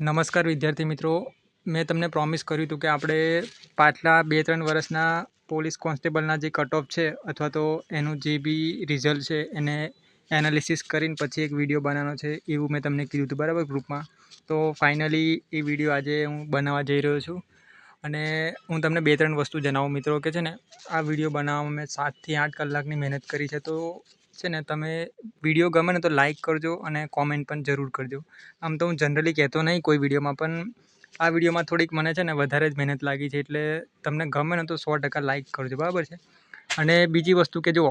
નમસ્કાર વિદ્યાર્થી મિત્રો, મેં તમને પ્રોમિસ કર્યું હતું કે આપણે પાછલા 2-3 વર્ષના પોલીસ કોન્સ્ટેબલના જે કટ ઓફ છે અથવા તો એનું જે બી રિઝલ્ટ છે એને એનાલિસિસ કરીને પછી એક વિડીયો બનાવવાનો છે એવું મેં તમને કીધું હતું બરાબર ગ્રુપમાં. તો ફાઇનલી એ વિડીયો આજે હું બનાવવા જઈ રહ્યો છું અને હું તમને 2-3 વસ્તુ જણાવું મિત્રો કે છે ને આ વિડીયો બનાવવામાં મેં 7થી 8 કલાકની મહેનત કરી છે. તો છે ને તમે વિડીયો ગમે ને તો લાઇક કરજો અને કોમેન્ટ પણ જરૂર કરજો. આમ તો હું જનરલી કહેતો નહીં કોઈ વિડીયોમાં, પણ આ વિડીયોમાં થોડીક મને છે ને વધારે જ મહેનત લાગી છે, એટલે તમને ગમે ને તો 100% લાઇક કરજો, બરાબર છે. અને બીજી વસ્તુ કે જુઓ,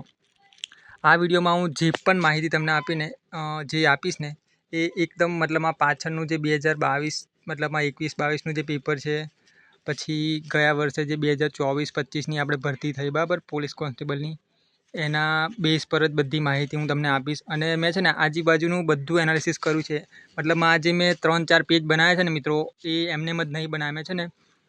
આ વિડીયોમાં હું જે પણ માહિતી તમને જે આપીશ ને એ એકદમ મતલબમાં પાછળનું જે 2022 મતલબમાં 21-22નું જે પેપર છે, પછી ગયા વર્ષે જે 2024-25ની આપણે ભરતી થઈ બરાબર પોલીસ કોન્સ્ટેબલની, એના બેઝ પર જ બધી માહિતી હું તમને આપીશ. અને મેં છે ને આજુબાજુનું બધું એનાલિસિસ કર્યું છે. મતલબમાં આજે મેં 3-4 પેજ બનાવ્યા છે ને મિત્રો, એ એમને જ નહીં બનાવ્યા. મેં છે ને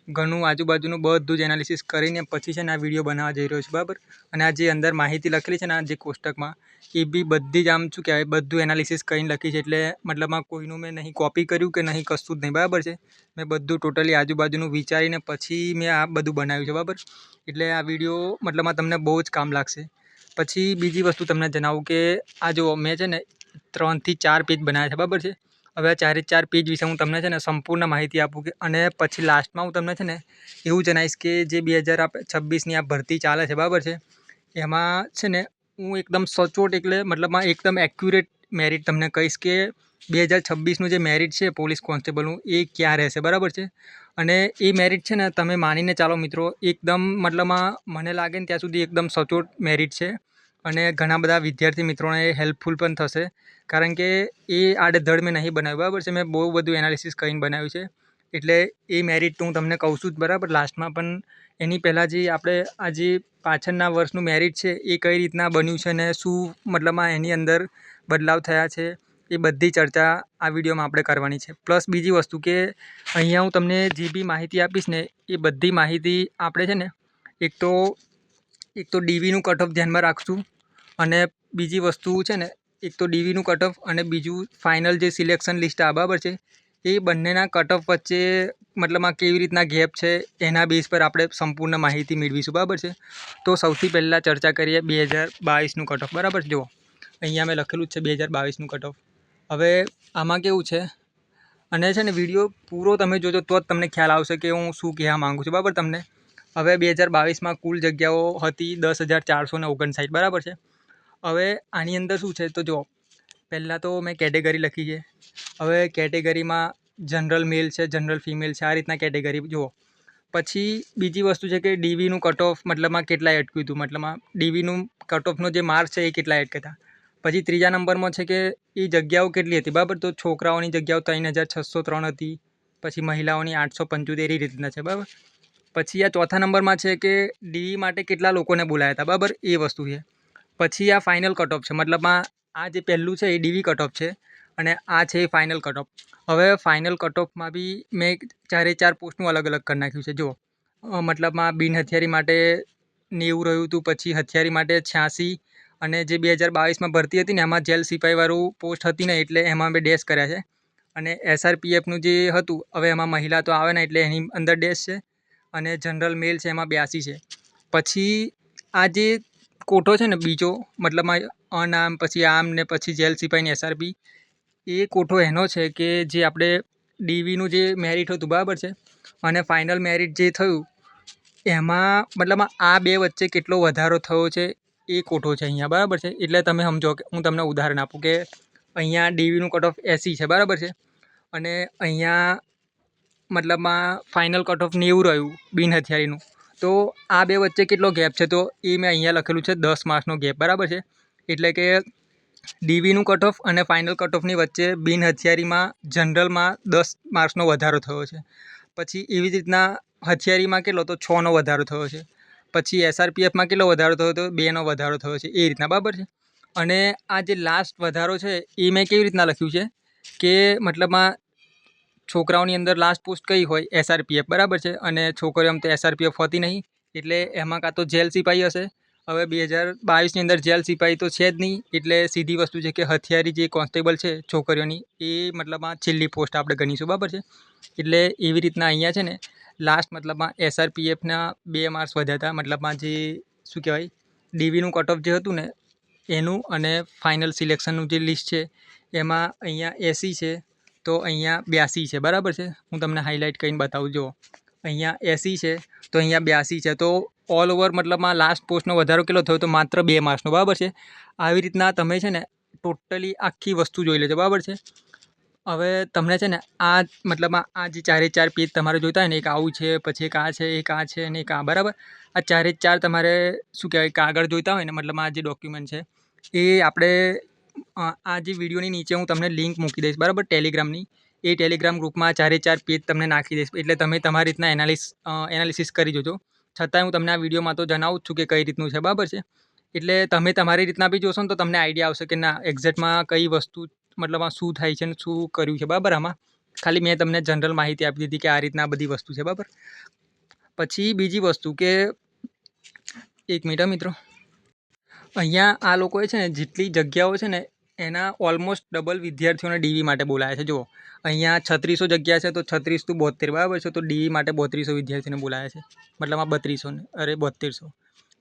ઘણું આજુબાજુનું બધું જ એનાલિસિસ કરીને પછી છે ને આ વિડીયો બનાવવા જઈ રહ્યો છું, બરાબર. અને આ જે અંદર માહિતી લખેલી છે ને આ જે કોષ્ટકમાં, એ બી બધી જ આમ શું કહેવાય બધું એનાલિસિસ કરીને લખી છે. એટલે મતલબમાં કોઈનું મેં નહીં કોપી કર્યું કે નહીં, કશું જ નહીં, બરાબર છે. મેં બધું ટોટલી આજુબાજુનું વિચારીને પછી મેં આ બધું બનાવ્યું છે, બરાબર. એટલે આ વિડીયો મતલબમાં તમને બહુ જ કામ લાગશે. પછી બીજી વસ્તુ તમને જણાવું કે આ જુઓ, મેં છે ને 3થી 4 પેજ બનાવ્યા છે, બરાબર છે. હવે આ 4 પેજ વિશે હું તમને છે ને સંપૂર્ણ માહિતી આપું કે અને પછી લાસ્ટમાં હું તમને છે ને એવું જણાવીશ કે જે 2026ની આ ભરતી ચાલે છે, બરાબર છે. એમાં છે ને હું એકદમ સચોટ એટલે મતલબમાં એકદમ એક્યુરેટ મેરિટ તમને કહીશ કે 2026નું જે મેરિટ છે પોલીસ કોન્સ્ટેબલનું એ ક્યાં રહેશે, બરાબર છે. અને એ મેરિટ છે ને તમે માનીને ચાલો મિત્રો, એકદમ મતલબમાં મને લાગે ને ત્યાં સુધી એકદમ સચોટ મેરિટ છે અને ઘણા બધા વિદ્યાર્થી મિત્રોને હેલ્પફુલ પણ થશે, કારણ કે એ આડેધડ મેં નહીં બનાવ્યું, બરાબર છે. મેં બહુ બધું એનાલિસિસ કરીને બનાવ્યું છે. એટલે એ મેરિટ તો હું તમને કહું છું જ, બરાબર, લાસ્ટમાં. પણ એની પહેલાં જે આપણે આ જે પાછળના વર્ષનું મેરિટ છે એ કઈ રીતના બન્યું છે અને શું મતલબમાં એની અંદર બદલાવ થયા છે, એ બધી ચર્ચા આ વિડીયોમાં આપણે કરવાની છે. પ્લસ બીજી વસ્તુ કે અહીંયા હું તમને જે બી માહિતી આપીશ ને એ બધી માહિતી આપણે છે ને એક તો ડીવીનું કટ ઓફ ધ્યાનમાં રાખશું, અને બીજી વસ્તુ છે ને એક તો ડીવીનું કટ ઓફ અને બીજું ફાઇનલ જે સિલેક્શન લિસ્ટ આ બરાબર છે, એ બંનેના કટ ઓફ વચ્ચે મતલબમાં કેવી રીતના ગેપ છે એના બેઝ પર આપણે સંપૂર્ણ માહિતી મેળવીશું, બરાબર છે. તો સૌથી પહેલાં ચર્ચા કરીએ 2022નું કટ ઓફ, બરાબર. જુઓ, અહીંયા મેં લખેલું જ છે 2022નું કટ ઓફ. હવે આમાં કેવું છે, અને છે ને વિડીયો પૂરો તમે જોજો તો જ તમને ખ્યાલ આવશે કે હું શું કહેવા માગું છું, બરાબર તમને. હવે 2022માં કુલ જગ્યાઓ હતી 10,459, બરાબર છે. હવે આની અંદર શું છે તો જુઓ, પહેલાં તો મેં કેટેગરી લખી છે. હવે કેટેગરીમાં જનરલ મેલ છે, જનરલ ફિમેલ છે, આ રીતના કેટેગરી જુઓ. પછી બીજી વસ્તુ છે કે ડીવીનું કટ ઓફ મતલબમાં કેટલાય અટક્યું હતું, મતલબમાં ડીવીનું કટ ઓફનો જે માર્ક્સ છે એ કેટલાય અટક્યા હતા. પછી ત્રીજા નંબરમાં છે કે એ જગ્યાઓ કેટલી હતી, બરાબર. તો છોકરાઓની જગ્યાઓ 3,603 હતી, પછી મહિલાઓની 875 એ રીતના છે, બરાબર. પછી આ ચોથા નંબરમાં છે કે ડીવી માટે કેટલા લોકોને બોલાયા હતા, બરાબર, એ વસ્તુ છે. પછી આ ફાઇનલ કટ ઓફ છે, મતલબમાં આ જે પહેલું છે એ ડીવી કટ ઓફ છે અને આ છે એ ફાઇનલ કટ ઓફ. હવે ફાઇનલ કટ ઓફમાં બી મેં 4 પોસ્ટનું અલગ અલગ કરી નાખ્યું છે. જુઓ, મતલબમાં બિન હથિયારી માટે 90 રહ્યું હતું, પછી હથિયારી માટે 86, અને જે 2022માં ભરતી હતી ને એમાં જેલ સિપાહીવાળું પોસ્ટ હતી ને એટલે એમાં મેં ડેશ કર્યા છે. અને SRPFનું જે હતું, હવે એમાં મહિલા તો આવે ને એટલે એની અંદર ડેશ છે, અને જનરલ મેલ છે એમાં 82 છે. પછી આ જે કોઠો છે ને બીજો, મતલબમાં અનામ, પછી આમ ને પછી જેલ સિપાહીની SRP, એ કોઠો એનો છે કે જે આપણે ડીવીનું જે મેરિટ હતું, બરાબર છે, અને ફાઇનલ મેરિટ જે થયું એમાં મતલબમાં આ બે વચ્ચે કેટલો વધારો થયો છે એ કોઠો છે અહીંયા, બરાબર છે. એટલે તમે સમજો કે હું તમને ઉદાહરણ આપું કે અહીંયા ડીવીનું કટ ઓફ 80 છે, બરાબર છે, અને અહીંયા મતલબમાં ફાઇનલ કટ ઓફ 90 રહ્યું બિન હથિયારીનું. તો આ બે વચ્ચે કેટલો ગેપ છે તો એ મેં અહીંયા લખેલું છે 10 માર્ક્સનો ગેપ, બરાબર છે. એટલે કે ડીવીનું કટ ઓફ અને ફાઇનલ કટ ઓફની વચ્ચે બિન હથિયારીમાં જનરલમાં 10 માર્ક્સનો વધારો થયો છે. પછી એવી જ રીતના હથિયારીમાં કેટલો તો 6નો વધારો થયો છે. પછી SRPFમાં કેટલો વધારો થયો તો 2નો વધારો થયો છે, એ રીતના, બરાબર છે. અને આ જે લાસ્ટ વધારો છે એ મેં કેવી રીતના લખ્યું છે કે મતલબમાં છોકરાઓની અંદર લાસ્ટ પોસ્ટ કઈ હોય, SRPF, બરાબર છે, અને છોકરીઓમાં તો SRPF હોતી નહીં, એટલે એમાં કાં તો જેલ સિપાહી હશે હવે 2022ની અંદર જેલ સિપાહી તો છે જ નહીં, એટલે સીધી વસ્તુ છે કે હથિયારી જે કોન્સ્ટેબલ છે છોકરીઓની એ મતલબમાં છેલ્લી પોસ્ટ આપણે ગણીશું, બરાબર છે. એટલે એવી રીતના અહીંયા છે ને લાસ્ટ મતલબમાં SRPFના 2 માર્ક્સ વધ્યા હતા, મતલબમાં જે શું કહેવાય ડીવીનું કટ ઓફ જે હતું ને એનું અને ફાઇનલ સિલેક્શનનું જે લિસ્ટ છે એમાં અહીંયા 80 છે તો અહીંયા 82 છે, બરાબર છે. હું તમને હાઇલાઇટ કરીને બતાવું. જો અહીંયા 80 છે તો અહીંયા 82 છે, તો ઓલ ઓવર મતલબમાં લાસ્ટ પોસ્ટનો વધારો કેટલો થયો તો માત્ર 2 માર્ક્સનો, બરાબર છે. આવી રીતના તમે છે ને ટોટલી આખી વસ્તુ જોઈ લેજો, બરાબર છે. હવે તમને છે ને આ મતલબમાં આ જે 4 પેજ તમારે જોઈતા હોય ને, એક આવું છે, પછી એક આ છે, એક આ છે અને એક આ, બરાબર. આ 4 તમારે શું કહેવાય કાગળ જોઈતા હોય ને, મતલબ આ જે ડોક્યુમેન્ટ છે એ આપણે આ જે વિડીયોની નીચે હું તમને લિંક મૂકી દઈશ, બરાબર, ટેલિગ્રામની. એ ટેલિગ્રામ ગ્રુપમાં 4 પેજ તમને નાખી દઈશ, એટલે તમે તમારી રીતના એનાલિસિસ કરી જોજો. છતાંય હું તમને આ વિડીયોમાં તો જણાવું જ છું કે કઈ રીતનું છે, બરાબર છે. એટલે તમે તમારી રીતના બી જોશો ને તો તમને આઈડિયા આવશે કે ના એક્ઝેક્ટમાં કઈ વસ્તુ મતલબ આ શું થાય છે ને શું કર્યું છે, બરાબર. આમાં ખાલી મેં તમને જનરલ માહિતી આપી દીધી કે આ રીતના બધી વસ્તુ છે, બરાબર. પછી બીજી વસ્તુ કે 1 મિનિટ મિત્રો, અહીંયા આ લોકોએ છે ને જેટલી જગ્યાઓ છે ને એના ઓલમોસ્ટ ડબલ વિદ્યાર્થીઓને ડીવી માટે બોલાયા છે. જુઓ અહીંયા 3600 જગ્યા છે તો 36 × 72, બરાબર છે. તો ડીવી માટે 3200 વિદ્યાર્થીને બોલાયા છે, મતલબ આ 3200 ને 7200.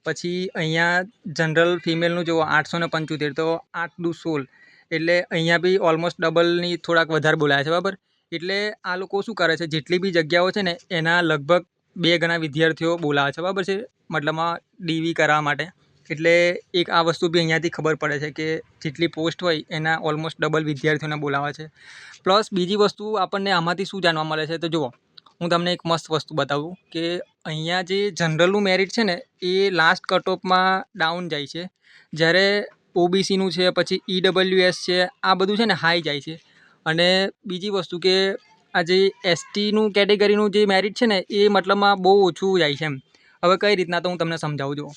પછી અહીંયા જનરલ ફિમેલનું જુઓ 875, તો 8 દુ 16, એટલે અહીંયા બી ઓલમોસ્ટ ડબલની થોડાક વધારે બોલાયા છે, બરાબર. એટલે આ લોકો શું કરે છે જેટલી બી જગ્યાઓ છે ને એના લગભગ 2 ગણા વિદ્યાર્થીઓ બોલાવે છે, બરાબર છે, મતલબમાં ડીવી કરવા માટે. એટલે એક આ વસ્તુ બી અહીંયાથી ખબર પડે છે કે જેટલી પોસ્ટ હોય એના ઓલમોસ્ટ ડબલ વિદ્યાર્થીઓને બોલાવે છે. પ્લસ બીજી વસ્તુ આપણને આમાંથી શું જાણવા મળે છે તો જુઓ હું તમને એક મસ્ત વસ્તુ બતાવું કે અહીંયા જે જનરલનું મેરિટ છે ને એ લાસ્ટ કટ ઓફમાં ડાઉન જાય છે, જ્યારે ઓબીસીનું છે પછી EWS છે આ બધું છે ને હાઈ જાય છે. અને બીજી વસ્તુ કે આ જે એસટીનું કેટેગરીનું જે મેરિટ છે ને એ મતલબમાં બહુ ઓછું જાય છે એમ. હવે કઈ રીતના તો હું તમને સમજાવું. છું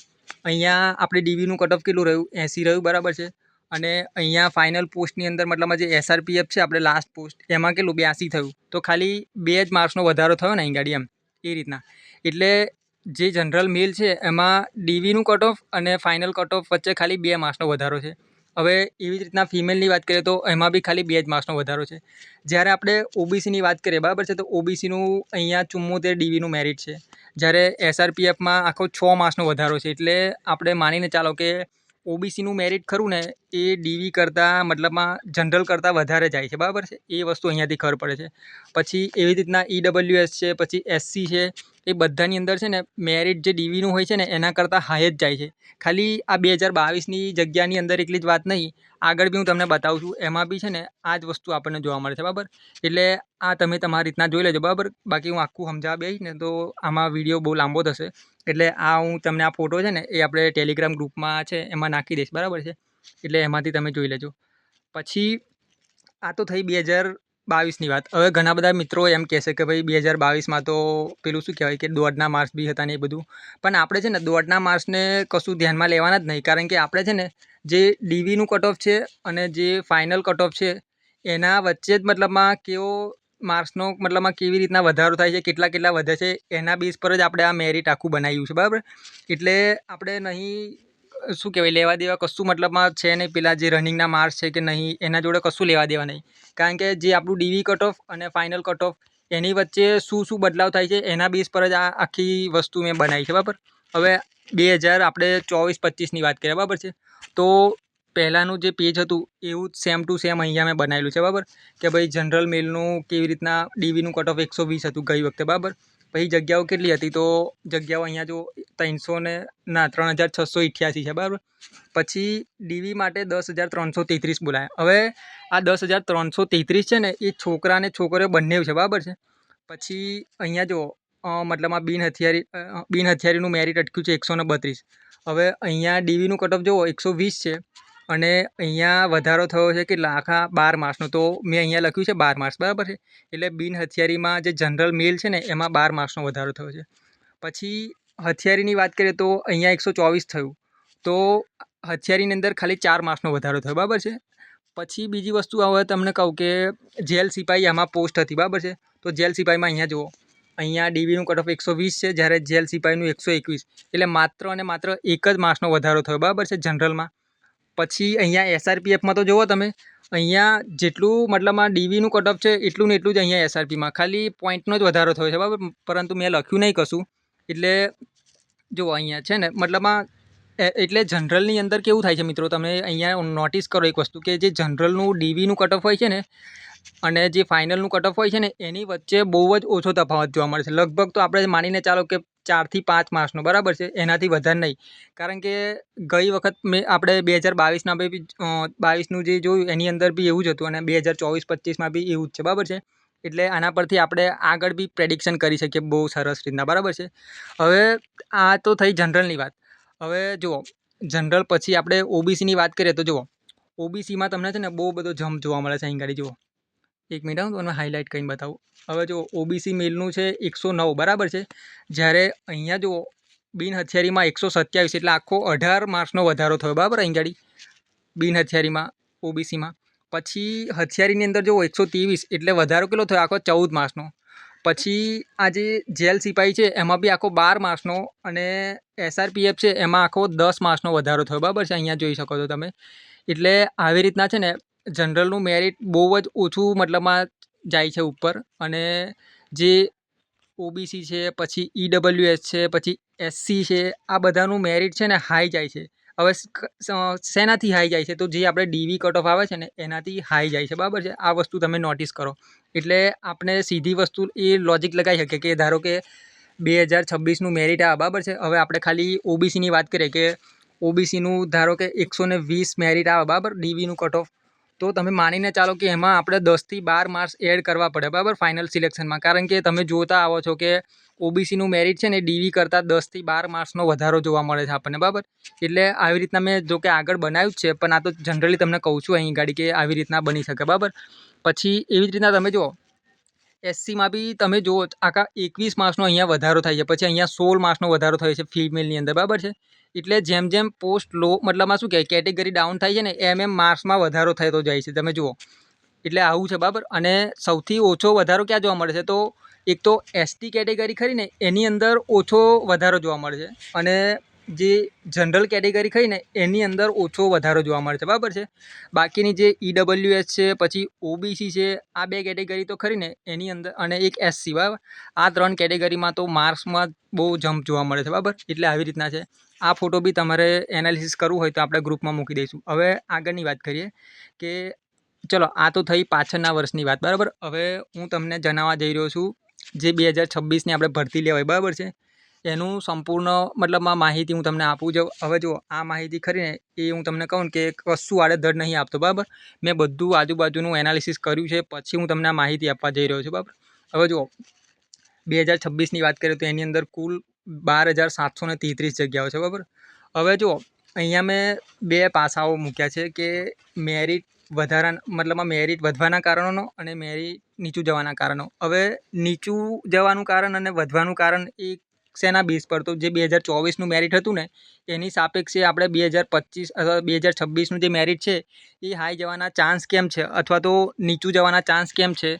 અહીંયા આપણે ડીવીનું કટ ઓફ કેટલું રહ્યું 80 રહ્યું, બરાબર છે. અને અહીંયા ફાઇનલ પોસ્ટની અંદર મતલબમાં જે SRPF છે આપણે લાસ્ટ પોસ્ટ એમાં કેટલું 82 થયું, તો ખાલી 2 જ માર્ક્સનો વધારો થયો ને અહીં ગાડી એમ એ રીતના. એટલે જે જનરલ મેલ છે એમાં ડીવીનું કટ ઓફ અને ફાઇનલ કટ ઓફ વચ્ચે ખાલી 2 માર્ક્સનો વધારો છે. હવે એવી જ રીતના ફિમેલની વાત કરીએ તો એમાં બી ખાલી 2 જ માર્ક્સનો વધારો છે. જ્યારે આપણે ઓબીસીની વાત કરીએ, બરાબર છે, તો ઓબીસીનું અહીંયા 74 ડીવીનું મેરિટ છે, જ્યારે SRPFમાં આખો 6 માર્ક્સનો વધારો છે. એટલે આપણે માનીને ચાલો કે ઓબીસીનું મેરિટ ખરું ને એ ડીવી કરતાં મતલબમાં જનરલ કરતાં વધારે જાય છે, બરાબર છે. એ વસ્તુ અહીંયાથી ખબર પડે છે. પછી એવી રીતના EWS છે, પછી SC છે, એ બધાની અંદર છે ને મેરિટ જે ડીવીનું હોય છે ને એના કરતાં હાઈ જ જાય છે. ખાલી આ 2022ની જગ્યાની અંદર એકલી જ વાત નહીં, આગળ બી હું તમને બતાવું છું એમાં બી છે ને આ જ વસ્તુ આપણને જોવા મળે છે, બરાબર. એટલે આ તમે તમારી રીતના જોઈ લેજો, બરાબર. બાકી હું આખું સમજાવવા બેસીશ ને તો આમાં વિડીયો બહુ લાંબો થશે. એટલે આ હું તમને આ ફોટો છે ને એ આપણે ટેલિગ્રામ ગ્રુપમાં છે એમાં નાખી દઈશ, બરાબર છે. એટલે એમાંથી તમે જોઈ લેજો. પછી આ તો થઈ 2022ની વાત. હવે ઘણા બધા મિત્રો એમ કહેશે કે ભાઈ 2022માં તો પેલું શું કહેવાય કે દોડના માર્ક્સ બી હતા ને એ બધું. પણ આપણે છે ને દોડના માર્ક્સને કશું ધ્યાનમાં લેવાના જ નહીં, કારણ કે આપણે છે ને જે ડીવીનું કટ ઓફ છે અને જે ફાઇનલ કટ ઓફ છે એના વચ્ચે જ મતલબમાં કેવો માર્ક્સનો મતલબમાં કેવી રીતના વધારો થાય છે, કેટલા વધે છે એના બેઝ પર જ આપણે આ મેરિટ આખું બનાવ્યું છે, બરાબર. એટલે આપણે નહીં શું કહેવાય લેવા દેવા કશું મતલબમાં છે નહીં, પેલા જે રનિંગના માર્ક્સ છે કે નહીં એના જોડે કશું લેવા દેવા નહીં. કારણ કે જે આપણું ડીવી કટ ઓફ અને ફાઇનલ કટ ઓફ એની વચ્ચે શું બદલાવ થાય છે એના બેઝ પર જ આ આખી વસ્તુ મેં બનાવી છે, બરાબર. હવે 2024-25ની વાત કરીએ, બરાબર છે, તો પહેલાંનું જે પેજ હતું એવું જ સેમ ટુ સેમ અહીંયા મેં બનાવેલું છે, બરાબર. કે ભાઈ જનરલ મેલનું કેવી રીતના ડીવીનું કટ ઓફ 120 હતું ગઈ વખતે, બરાબર. પછી જગ્યાઓ કેટલી હતી તો જગ્યાઓ અહીંયા જો 3688 છે, બરાબર. પછી ડીવી માટે 10,333 બોલાયા. હવે આ 10,333 છે ને એ છોકરા અને છોકરીઓ બંને છે, બરાબર છે. પછી અહીંયા જો મતલબ આ બિનહથિયારીનું મેરિટ અટક્યું છે 132. હવે અહીંયા ડીવીનું કટ ઓફ જુઓ 120 છે અને અહીંયા વધારો થયો છે કેટલા આખા 12 માર્ક્સનો. તો મેં અહીંયા લખ્યું છે 12 માર્ક્સ, બરાબર છે. એટલે બિનહથિયારીમાં જે જનરલ મેલ છે ને એમાં 12 માર્ક્સનો વધારો થયો છે. પછી હથિયારીની વાત કરીએ તો અહીંયા 124 થયું, તો હથિયારીની અંદર ખાલી 4 માર્ક્સનો વધારો થયો, બરાબર છે. પછી બીજી વસ્તુ હવે તમને કહું કે જેલ સિપાહી આમાં પોસ્ટ હતી, બરાબર છે. તો જેલ સિપાહીમાં અહીંયા જુઓ અહીંયા ડીવીનું કટ ઓફ 120 છે, જ્યારે જેલ સિપાહીનું 121, એટલે માત્ર અને માત્ર એક જ માર્ક્સનો વધારો થયો, બરાબર છે જનરલમાં. પછી અહીંયા એસઆરપીએફમાં તો જુઓ તમે, અહીંયા જેટલું મતલબમાં ડીવીનું કટ ઓફ છે એટલું ને એટલું જ અહીંયા એસઆરપીમાં ખાલી પોઈન્ટનો જ વધારો થયો છે, બરાબર. પરંતુ મેં લખ્યું નહીં કશું, એટલે જુઓ અહીંયા છે ને મતલબમાં એટલે જનરલની અંદર કેવું થાય છે મિત્રો, તમે અહીંયા નોટિસ કરો એક વસ્તુ કે જે જનરલનું ડીવીનું કટ ઓફ હોય છે ને અને જે ફાઇનલનું કટ ઓફ હોય છે ને એની વચ્ચે બહુ જ ઓછો તફાવત જોવા મળે છે. લગભગ તો આપણે માનીને ચાલો કે 4 થી 5 માર્ક્સનો, બરાબર છે, એનાથી વધારે નહીં. કારણ કે ગઈ વખત આપણે 2022ના 22નું જે જોયું એની અંદર બી એવું જ હતું અને 2024-25માં બી એવું જ છે, બરાબર છે. એટલે આના પરથી આપણે આગળ બી પ્રેડિક્શન કરી શકીએ બહુ સરસ રીતના, બરાબર છે. હવે આ તો થઈ જનરલની વાત. હવે જુઓ જનરલ પછી આપણે ઓબીસીની વાત કરીએ તો જુઓ ઓબીસીમાં તમને છે ને બહુ બધો જમ્પ જોવા મળે છે. અહીં ગાડી જુઓ, એક મિનિટ હું તમને હાઇલાઇટ કરીને બતાવું. હવે જો ઓબીસી મેલનું છે 109, બરાબર છે, જ્યારે અહીંયા જુઓ બિન હથિયારીમાં 127, એટલે આખો 18 માર્ક્સનો વધારો થયો, બરાબર. અહીં ગાડી બિન હથિયારીમાં ઓબીસીમાં. પછી હથિયારીની અંદર જુઓ 123, એટલે વધારો કેટલો થયો, આખો 14 માર્ક્સનો. પછી આ જે જેલ સિપાહી છે એમાં બી આખો 12 માર્ક્સનો અને એસઆરપીએફ છે એમાં આખો 10 માર્ક્સનો વધારો થયો, બરાબર છે. અહીંયા જોઈ શકો છો તમે. એટલે આવી રીતના છે ને જનરલનું મેરિટ બહુ જ ઓછું મતલબમાં જાય છે ઉપર, અને જે ઓબીસી છે, પછી ઈડબ્લ્યુએસ છે, પછી એસસી છે, આ બધાનું મેરિટ છે ને હાઈ જાય છે. હવે શેનાથી હાઈ જાય છે, તો જે આપણે ડીવી કટ ઓફ આવે છે ને એનાથી હાઈ જાય છે, બરાબર છે. આ વસ્તુ તમે નોટિસ કરો. એટલે આપણે સીધી વસ્તુ એ લોજિક લગાવી શકીએ કે ધારો કે 2026નું મેરિટ આવે, બરાબર છે. હવે આપણે ખાલી ઓબીસીની વાત કરીએ કે ઓબીસીનું ધારો કે 120 મેરિટ આવે, બરાબર, ડીવીનું કટ ઓફ. તો તમે માનીને ચાલો કે એમાં આપણે 10 થી 12 માર્ક્સ એડ કરવા પડે, બરાબર, ફાઇનલ સિલેક્શનમાં. કારણ કે તમે જોતા આવો છો કે ઓબીસીનું મેરિટ છે ને ડીવી કરતાં 10 થી 12 માર્ક્સનો વધારો જોવા મળે છે આપણને, બરાબર. એટલે આવી રીતના મેં જો કે આગળ બનાવ્યું જ છે, પણ આ તો જનરલી તમને કહું છું અહીં ગાડી કે આવી રીતના બની શકે, બરાબર. પછી એવી જ રીતના તમે જુઓ એસસીમાં બી તમે જુઓ આખા 21 માર્ક્સનો અહીંયા વધારો થાય છે. પછી અહીંયા 16 માર્ક્સનો વધારો થયો છે ફિમેલની અંદર, બરાબર છે. એટલે જેમ જેમ પોસ્ટ લો મતલબમાં શું કહેવાય કેટેગરી ડાઉન થાય છે ને એમ માર્ક્સમાં વધારો થતો જાય છે, તમે જુઓ. એટલે આવું છે, બરાબર. અને સૌથી ઓછો વધારો ક્યાં જોવા મળે છે, તો એક તો એસટી કેટેગરી ખરી ને એની અંદર ઓછો વધારો જોવા મળે છે, અને જે જનરલ કેટેગરી ખરી ને એની અંદર ઓછો વધારો જોવા મળે છે, બરાબર છે. બાકીની જે ઈડબ્લ્યુએસ છે, પછી ઓબીસી છે, આ 2 કેટેગરી તો ખરી ને એની અંદર, અને એક એસસી, બરાબર, આ 3 કેટેગરીમાં તો માર્ક્સમાં બહુ જમ્પ જોવા મળે છે, બરાબર. એટલે આવી રીતના છે. આ ફોટો બી તમારે એનાલિસિસ કરવું હોય તો આપણે ગ્રુપમાં મૂકી દઈશું. હવે આગળની વાત કરીએ કે ચલો આ તો થઈ પાછળના વર્ષની વાત, બરાબર. હવે હું તમને જણાવવા જઈ રહ્યો છું જે 2026ની આપણે ભરતી લેવાય, બરાબર છે, એનું સંપૂર્ણ મતલબમાં માહિતી હું તમને આપું છું. હવે જુઓ આ માહિતી ખરી ને એ હું તમને કહું કે કશું આડેધડ નહીં આપતો, બરાબર. મેં બધું આજુબાજુનું એનાલિસિસ કર્યું છે, પછી હું તમને આ માહિતી આપવા જઈ રહ્યો છું, બરાબર. હવે જુઓ 2026ની વાત કરીએ તો એની અંદર કુલ 12,733 જગ્યાઓ છે, બરાબર. હવે જુઓ અહીંયા મેં 2 પાસાઓ મૂક્યા છે કે મેરિટ મતલબમાં મેરિટ વધવાના કારણોનો અને મેરિટ નીચું જવાના કારણો. હવે નીચું જવાનું કારણ અને વધવાનું કારણ એ શેના બેઝ પર, તો જે 2024નું મેરિટ હતું ને એની સાપેક્ષે આપણે 2025 અથવા 2026નું જે મેરિટ છે એ હાઈ જવાના ચાન્સ કેમ છે અથવા તો નીચું જવાના ચાન્સ કેમ છે,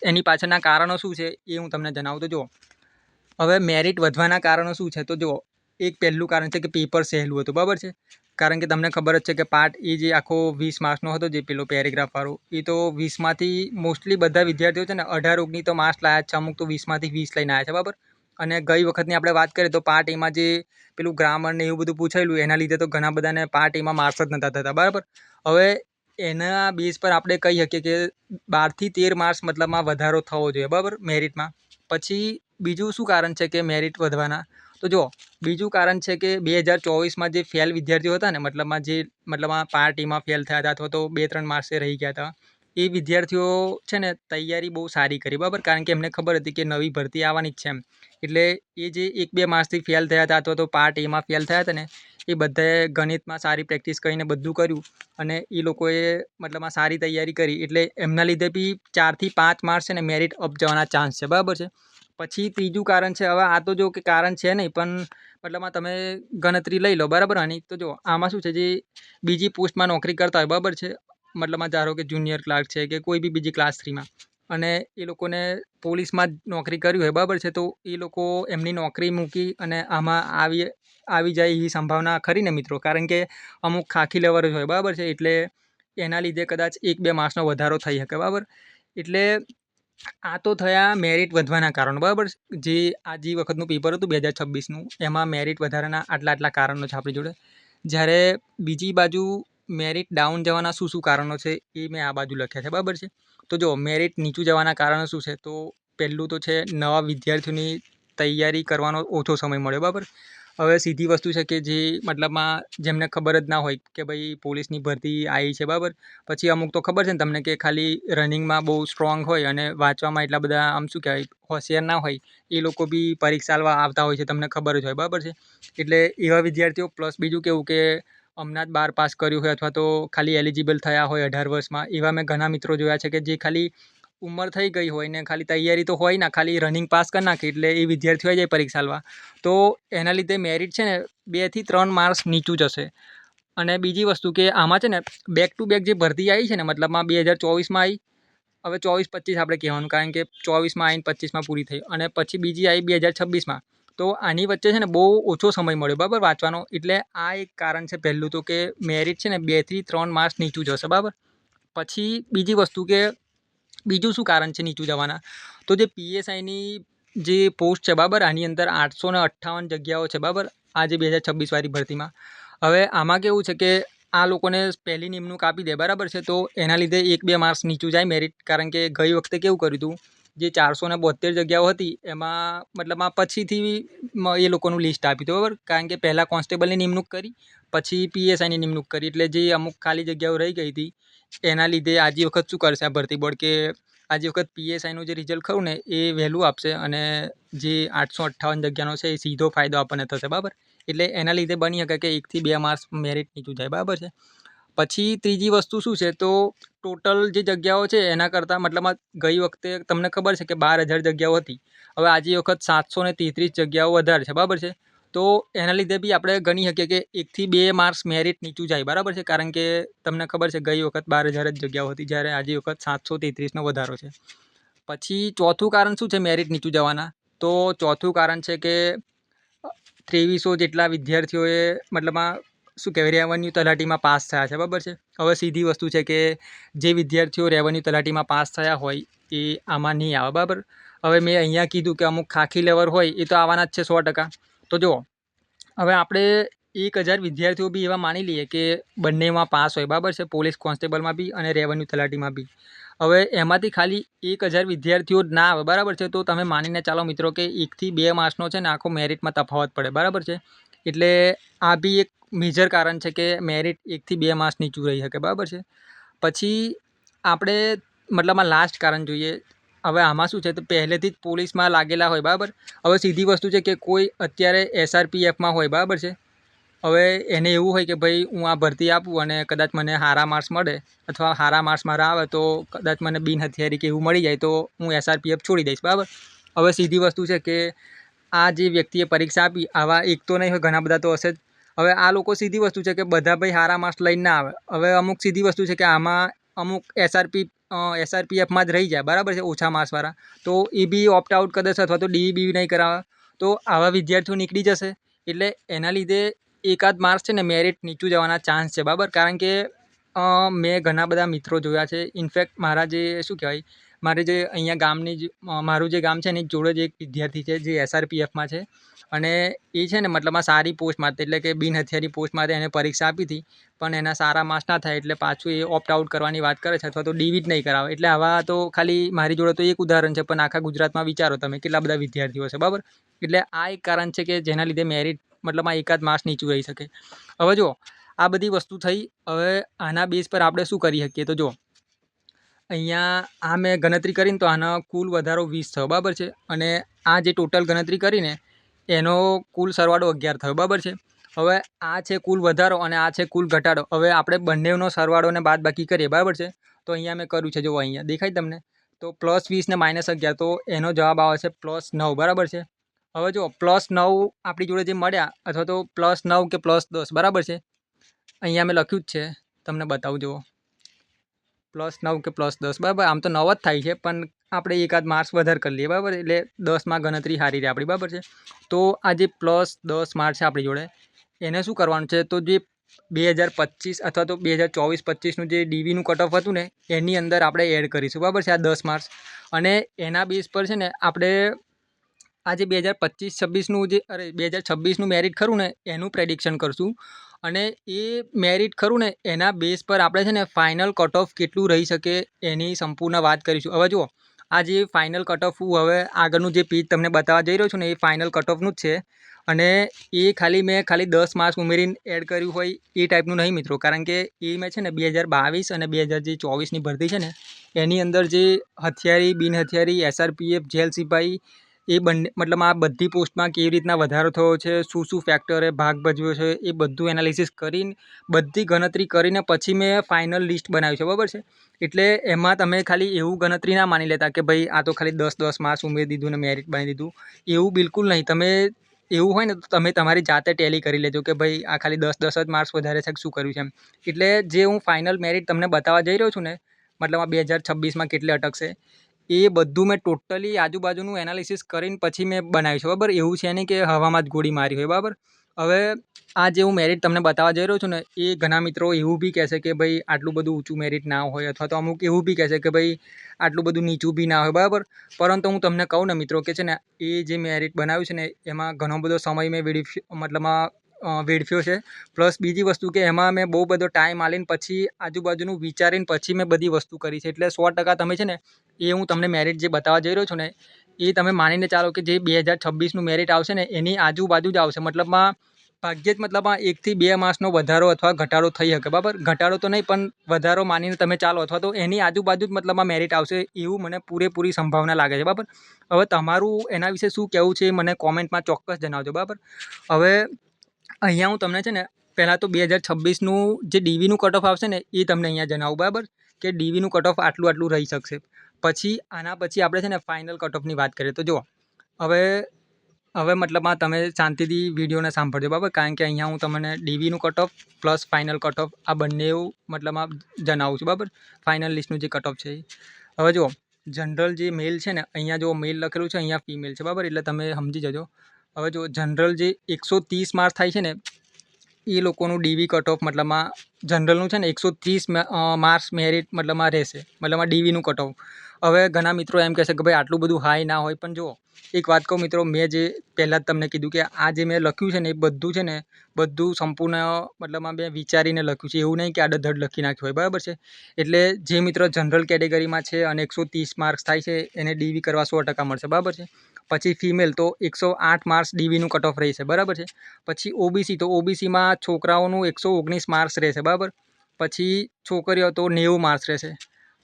એની પાછળના કારણો શું છે એ હું તમને જણાવું. તો જુઓ હવે મેરિટ વધવાના કારણો શું છે, તો જુઓ એક પહેલું કારણ છે કે પેપર સહેલું હતું, બરાબર છે. કારણ કે તમને ખબર જ છે કે પાર્ટ એ જે આખો 20 માર્ક્સનો હતો, જે પેલો પેરેગ્રાફવાળો, એ તો 20માંથી મોસ્ટલી બધા વિદ્યાર્થીઓ છે ને 18-19 તો માર્ક્સ લાયા છે, અમુક તો 20માંથી 20 લઈને આવ્યા છે, બરાબર. અને ગઈ વખતની આપણે વાત કરીએ તો પાર્ટ એમાં જે પેલું ગ્રામર ને એવું બધું પૂછાયેલું એના લીધે તો ઘણા બધાને પાર્ટ એમાં માર્ક્સ જ નહોતા થતા, બરાબર. હવે એના બેઝ પર આપણે કહી શકીએ કે 12 થી 13 માર્ક્સ મતલબમાં વધારો થવો જોઈએ, બરાબર, મેરિટમાં. પછી બીજું શું કારણ છે કે મેરિટ વધવાના, તો જુઓ બીજું કારણ છે કે 2024માં જે ફેલ વિદ્યાર્થીઓ હતા ને મતલબમાં પાર્ટ એમાં ફેલ થયા હતા અથવા તો 2-3 માર્ક્સે રહી ગયા હતા, એ વિદ્યાર્થીઓ છે ને તૈયારી બહુ સારી કરી, બરાબર. કારણ કે એમને ખબર હતી કે નવી ભરતી આવવાની જ છે એમ. એટલે એ જે 1-2 માર્ક્સથી ફેલ થયા હતા અથવા તો પાર્ટ એમાં ફેલ થયા હતા ને એ બધાએ ગણિતમાં સારી પ્રેક્ટિસ કરીને બધું કર્યું અને એ લોકોએ મતલબમાં સારી તૈયારી કરી, એટલે એમના લીધે બી 4 થી 5 માર્ક્સ છે ને મેરિટ અપ જવાના ચાન્સ છે, બરાબર છે. પછી ત્રીજું કારણ છે, હવે આ તો જો કે કારણ છે નહીં પણ મતલબમાં તમે ગણતરી લઈ લો, બરાબર. આની તો જો આમાં શું છે, જે બીજી પોસ્ટમાં નોકરી કરતા હોય, બરાબર છે, મતલબમાં ધારો કે જુનિયર ક્લાર્ક છે કે કોઈ બી બીજી ક્લાસ 3માં, અને એ લોકોને પોલીસમાં જ નોકરી કરવી હોય બરાબર છે, તો એ લોકો એમની નોકરી મૂકી અને આમાં આવી જાય એવી સંભાવના ખરી ને મિત્રો, કારણ કે અમુક ખાખી લેવર જ હોય બરાબર છે, એટલે એના લીધે કદાચ 1-2 માર્ક્સનો વધારો થઈ શકે બરાબર. એટલે આ તો થયા મેરિટ વધવાના કારણો બરાબર. જે વખતનું પેપર હતું 2026નું, એમાં મેરિટ વધારાના આટલા કારણો છે આપણી જોડે. જ્યારે બીજી બાજુ મેરિટ ડાઉન જવાના શું કારણો છે એ મેં આ બાજુ લખ્યા છે બરાબર છે. તો જો મેરિટ નીચું જવાના કારણો શું છે, તો પહેલું તો છે નવા વિદ્યાર્થીઓની તૈયારી કરવાનો ઓછો સમય મળ્યો બરાબર. હવે સીધી વસ્તુ છે કે જે મતલબમાં જેમને ખબર જ ના હોય કે ભાઈ પોલીસની ભરતી આવી છે બરાબર. પછી અમુક તો ખબર છે ને તમને કે ખાલી રનિંગમાં બહુ સ્ટ્રોંગ હોય અને વાંચવામાં એટલા બધા આમ શું કહેવાય હોશિયાર ના હોય, એ લોકો બી પરીક્ષા આવતા હોય છે, તમને ખબર જ હોય બરાબર છે. એટલે એવા વિદ્યાર્થીઓ પ્લસ બીજું કેવું કે હમણાં જ 12 પાસ કર્યું હોય અથવા તો ખાલી એલિજિબલ થયા હોય 18 વર્ષમાં, એવા મેં ઘણા મિત્રો જોયા છે કે જે ખાલી ઉંમર થઈ ગઈ હોય ને ખાલી તૈયારી તો હોય ના, ખાલી રનિંગ પાસ કરી નાખી એટલે એ વિદ્યાર્થીઓ આવી જાય પરીક્ષા આલવા. તો એના લીધે મેરિટ છે ને 2 થી 3 માર્ક્સ નીચું જશે. અને બીજી વસ્તુ કે આમાં છે ને બેક ટુ બેક જે ભરતી આવી છે ને, મતલબમાં 2024માં આવી, હવે 24-25 આપણે કહેવાનું, કારણ કે 24માં આવીને 25માં પૂરી થઈ, અને પછી બીજી આવી 2026માં. તો આની વચ્ચે છે ને બહુ ઓછો સમય મળ્યો બરાબર વાંચવાનો. એટલે આ એક કારણ છે પહેલું તો, કે મેરિટ છે ને 2 થી 3 માર્ક્સ નીચું જશે બરાબર. પછી બીજી વસ્તુ કે બીજું શું કારણ છે નીચું જવાના, તો જે PSIની જે પોસ્ટ છે બરાબર, આની અંદર 858 જગ્યાઓ છે બરાબર, આ જે 2026 વાળી ભરતીમાં. હવે આમાં કેવું છે કે આ લોકોને પહેલી નિમણૂક આપી દે બરાબર છે, તો એના લીધે 1-2 માર્ક્સ નીચું જાય મેરિટ. કારણ કે ગઈ વખતે કેવું કર્યું હતું, જે 472 જગ્યાઓ હતી એમાં મતલબમાં પછીથી એ લોકોનું લિસ્ટ આપ્યું હતું બરાબર. કારણ કે પહેલાં કોન્સ્ટેબલની નિમણૂક કરી, પછી PSIની નિમણૂક કરી, એટલે જે અમુક ખાલી જગ્યાઓ રહી ગઈ હતી એના લીધે આજે વખત શું કરશે આ ભરતી બોર્ડ, કે આજે વખત PSIનું જે રિઝલ્ટ ખરું ને એ વહેલું આપશે, અને જે 858 જગ્યાનો છે એ સીધો ફાયદો આપણને થશે બરાબર. એટલે એના લીધે બની શકે કે 1 થી 2 માર્ક્સ મેરિટ નીચું જાય બરાબર છે. પછી ત્રીજી વસ્તુ શું છે, તો ટોટલ જે જગ્યાઓ છે એના કરતાં મતલબમાં ગઈ વખતે તમને ખબર છે કે 12,000 જગ્યાઓ હતી, હવે આજે વખત 733 જગ્યાઓ વધારે છે બરાબર છે. તો એના લીધે બી આપણે ગણી શકીએ કે 1 થી 2 માર્ક્સ મેરિટ નીચું જાય બરાબર છે, કારણ કે તમને ખબર છે ગઈ વખત 12,000 જ જગ્યાઓ હતી, જ્યારે આજે વખત 733નો વધારો છે. પછી ચોથું કારણ શું છે મેરિટ નીચું જવાના, તો ચોથું કારણ છે કે 2300 જેટલા વિદ્યાર્થીઓએ મતલબમાં શું કહેવાય રેવન્યુ તલાટીમાં પાસ થયા છે બરાબર છે. હવે સીધી વસ્તુ છે કે જે વિદ્યાર્થીઓ રેવન્યુ તલાટીમાં પાસ થયા હોય એ આમાં નહીં આવે બરાબર. હવે મેં અહીંયા કીધું કે અમુક ખાખી લેવર હોય એ તો આવવાના જ છે 100%. તો જુઓ, હવે આપણે 1000 વિદ્યાર્થીઓ બી એવા માની લઈએ કે બંનેમાં પાસ હોય બરાબર છે, પોલીસ કોન્સ્ટેબલમાં બી અને રેવન્યુ તલાટીમાં બી. હવે એમાંથી ખાલી 1000 વિદ્યાર્થીઓ જ ના આવે બરાબર છે, તો તમે માનીને ચાલો મિત્રો કે 1 થી 2 માર્ક્સનો છે ને આખો મેરિટમાં તફાવત પડે બરાબર છે. એટલે આ બી એક મેજર કારણ છે કે મેરિટ 1 થી 2 માર્ક્સ નીચું રહી શકે બરાબર છે. પછી આપણે મતલબમાં લાસ્ટ કારણ જોઈએ. હવે આમાં શું છે, તો પહેલેથી જ પોલીસમાં લાગેલા હોય બરાબર. હવે સીધી વસ્તુ છે કે કોઈ અત્યારે SRPFમાં હોય બરાબર છે. હવે એને એવું હોય કે ભાઈ હું આ ભરતી આપું અને કદાચ મને સારા માર્ક્સ મળે અથવા સારા માર્ક્સ મારા આવે તો કદાચ મને બિનહથિયારી કે એવું મળી જાય તો હું SRPF છોડી દઈશ બરાબર. હવે સીધી વસ્તુ છે કે આ જે વ્યક્તિએ પરીક્ષા આપી, આવા એક તો નહીં હોય, ઘણા બધા તો હશે જ. હવે આ લોકો સીધી વસ્તુ છે કે બધા ભાઈ સારા માર્ક્સ લઈને ના આવે. હવે અમુક સીધી વસ્તુ છે કે આમાં અમુક SRPFમાં જ રહી જાય બરાબર છે, ઓછા માર્ક્સવાળા. તો એ બી ઓપ્ટ આઉટ કરી દેશે અથવા તો DE બી નહીં કરાવે, તો આવા વિદ્યાર્થીઓ નીકળી જશે. એટલે એના લીધે એકાદ માર્ક્સ છે ને મેરિટ નીચું જવાના ચાન્સ છે બરાબર. કારણ કે મેં ઘણા બધા મિત્રો જોયા છે. ઇનફેક્ટ મારા જે શું કહેવાય, મારે જે અહીંયા ગામની જ મારું જે ગામ છે ને એ જોડે જ એક વિદ્યાર્થી છે જે SRPFમાં છે, અને એ છે ને મતલબમાં સારી પોસ્ટ માટે એટલે કે બિનહથિયારી પોસ્ટ માટે એને પરીક્ષા આપી હતી, પણ એના સારા માર્ક્સ ના થાય એટલે પાછું એ ઓપ્ટ આઉટ કરવાની વાત કરે છે અથવા તો DE જ નહીં કરાવે. એટલે આવા તો ખાલી મારી જોડે તો એક ઉદાહરણ છે, પણ આખા ગુજરાતમાં વિચારો તમે કેટલા બધા વિદ્યાર્થીઓ છે બરાબર. એટલે આ એક કારણ છે કે જેના લીધે મેરિટ મતલબમાં એકાદ માર્ક્સ નીચું રહી શકે. હવે જો આ બધી વસ્તુ થઈ, હવે આના બેઝ પર આપણે શું કરી શકીએ, તો જો અહીંયા આ મેં ગણતરી કરીને તો આનો કુલ વધારો 20 થયો બરાબર છે, અને આ જે ટોટલ ગણતરી કરીને એનો કુલ સરવાળો 11 થયો બરાબર છે. હવે આ છે કુલ વધારો અને આ છે કુલ ઘટાડો. હવે આપણે બંનેનો સરવાળો અને બાદબાકી કરીએ બરાબર છે. તો અહીંયા મેં કર્યું છે, જુઓ અહીંયા દેખાય તમને, તો +20 ને -11, તો એનો જવાબ આવે છે +9 બરાબર છે. હવે જો +9 આપણી જોડે જે મળ્યા અથવા તો +9 કે +10 બરાબર છે, અહીંયા મેં લખ્યું જ છે, તમને બતાવું જુઓ. +9 કે +10 બરાબર. આમ તો 9 જ થાય છે પણ આપણે એકાદ માર્ક્સ વધારે કરી લઈએ બરાબર, એટલે 10માં ગણતરી સારી રહે આપણી બરાબર છે. તો આ જે +10 માર્ક્સ છે આપણી જોડે, એને શું કરવાનું છે, તો જે 2025 અથવા તો 2024-25નું જે ડીવીનું કટ ઓફ હતું ને એની અંદર આપણે એડ કરીશું બરાબર છે આ 10 માર્ક્સ. અને એના બેઝ પર છે ને આપણે આ જે 2025-26નું જે 2026નું મેરિટ ખરું ને એનું પ્રેડિક્શન કરશું. અને એ મેરિટ ખરું ને એના બેઝ પર આપણે છે ને ફાઇનલ કટ ઓફ કેટલું રહી શકે એની સંપૂર્ણ વાત કરીશું. હવે જુઓ, આ જે ફાઇનલ કટ ઓફ હું હવે આગળનું જે પેજ તમને બતાવવા જઈ રહ્યો છું ને એ ફાઇનલ કટ ઓફનું જ છે. અને એ મેં ખાલી 10 માર્ક્સ ઉમેરીને એડ કર્યું હોય એ ટાઈપનું નહીં મિત્રો, કારણ કે એ મેં છે ને 2022 અને 2024ની ભરતી છે ને એની અંદર જે હથિયારી, બિન હથિયારી, SRPF, જેલ સિપાહી એ બંને મતલબ આ બધી પોસ્ટમાં કેવી રીતના વધારો થયો છે, શું શું ફેક્ટરે ભાગ ભજવ્યો છે, એ બધું એનાલિસિસ કરીને બધી ગણતરી કરીને પછી મેં ફાઇનલ લિસ્ટ બનાવ્યું છે બરાબર છે. એટલે એમાં તમે ખાલી એવું ગણતરી ના માની લેતા કે ભાઈ આ તો ખાલી 10 માર્ક્સ ઉમેરી દીધું ને મેરિટ બનાવી દીધું, એવું બિલકુલ નહીં. તમે એવું હોય ને તો તમે તમારી જાતે ટેલી કરી લેજો કે ભાઈ આ ખાલી 10 જ માર્ક્સ વધારે છે કે શું કર્યું છે એમ. એટલે જે હું ફાઇનલ મેરિટ તમને બતાવવા જઈ રહ્યો છું ને, મતલબ આ 2026માં કેટલે અટકશે એ બધું મેં ટોટલી આજુબાજુનું એનાલિસિસ કરીને પછી મેં બનાવ્યું છે બરાબર. એવું છે નહીં કે હવામાં જ ગોળી મારી હોય બરાબર. હવે આ જે હું મેરિટ તમને બતાવવા જઈ રહ્યો છું ને એ ઘણા મિત્રો એવું બી કહેશે કે ભાઈ આટલું બધું ઊંચું મેરિટ ના હોય, અથવા તો અમુક એવું બી કહેશે કે ભાઈ આટલું બધું નીચું બી ના હોય બરાબર. પરંતુ હું તમને કહું ને મિત્રો કે છે ને એ જે મેરિટ બનાવ્યું છે ને એમાં ઘણો બધો સમય મેં વેડફ્યો છે. પ્લસ બીજી વસ્તુ કે એમાં મેં બહુ બધો ટાઈમ આલીને પછી આજુબાજુનું વિચારીને પછી મેં બધી વસ્તુ કરી છે. એટલે 100% તમે છે ને એ હું તમને મેરિટ જે બતાવવા જઈ રહ્યો છું ને એ તમે માનીને ચાલો કે જે 2026નું મેરિટ આવશે ને એની આજુબાજુ જ આવશે. મતલબમાં ભાગ્યે જ મતલબમાં 1 થી 2 માર્ક્સનો વધારો અથવા ઘટાડો થઈ શકે બરાબર. ઘટાડો તો નહીં પણ વધારો માનીને તમે ચાલો, અથવા તો એની આજુબાજુ જ મતલબમાં મેરિટ આવશે એવું મને પૂરેપૂરી સંભાવના લાગે છે બરાબર. હવે તમારું એના વિશે શું કહેવું છે મને કોમેન્ટમાં ચોક્કસ જણાવજો બરાબર. હવે અહીંયા હું તમને છે ને પહેલાં તો 2026નું જે ડીવીનું કટ ઓફ આવશે ને એ તમને અહીંયા જણાવું બરાબર, કે ડીવીનું કટ ઓફ આટલું આટલું રહી શકશે. પછી આના પછી આપણે છે ને ફાઇનલ કટ ઓફની વાત કરીએ તો જુઓ, હવે મતલબમાં તમે શાંતિથી વિડીયોને સાંભળજો બરાબર, કારણ કે અહીંયા હું તમને ડીવીનું cut off plus final cut off આ બંને મતલબમાં જણાવું છું બરાબર. ફાઇનલ લિસ્ટનું જે કટ ઓફ છે એ હવે જુઓ, જનરલ જે મેલ છે ને અહીંયા જો મેલ લખેલું છે, અહીંયા ફિમેલ છે બરાબર, એટલે તમે સમજી જજો. હવે જો જનરલ જે 130 માર્ક્સ થાય છે ને એ લોકોનું ડીવી કટ ઓફ મતલબમાં જનરલનું છે ને 130 માર્ક્સ મેરિટ મતલબમાં રહેશે, મતલબમાં ડીવીનું કટ ઓફ. હવે ઘણા મિત્રો એમ કહેશે કે ભાઈ આટલું બધું હાઈ ના હોય, પણ જુઓ એક વાત કહું મિત્રો, મેં જે પહેલાં જ તમને કીધું કે આ જે મેં લખ્યું છે ને એ બધું છે ને બધું સંપૂર્ણ મતલબમાં મેં વિચારીને લખ્યું છે, એવું નહીં કે આડેધડ લખી નાખ્યું હોય બરાબર છે. એટલે જે મિત્રો જનરલ કેટેગરીમાં છે અને 130 માર્ક્સ થાય છે એને ડીવી કરવા 100% મળશે બરાબર છે. પછી ફિમેલ તો 108 માર્ક્સ ડીવીનું કટ ઓફ રહેશે બરાબર છે. પછી ઓબીસી તો ઓબીસીમાં છોકરાઓનું 119 માર્ક્સ રહેશે બરાબર. પછી છોકરીઓ તો 90 માર્ક્સ રહેશે.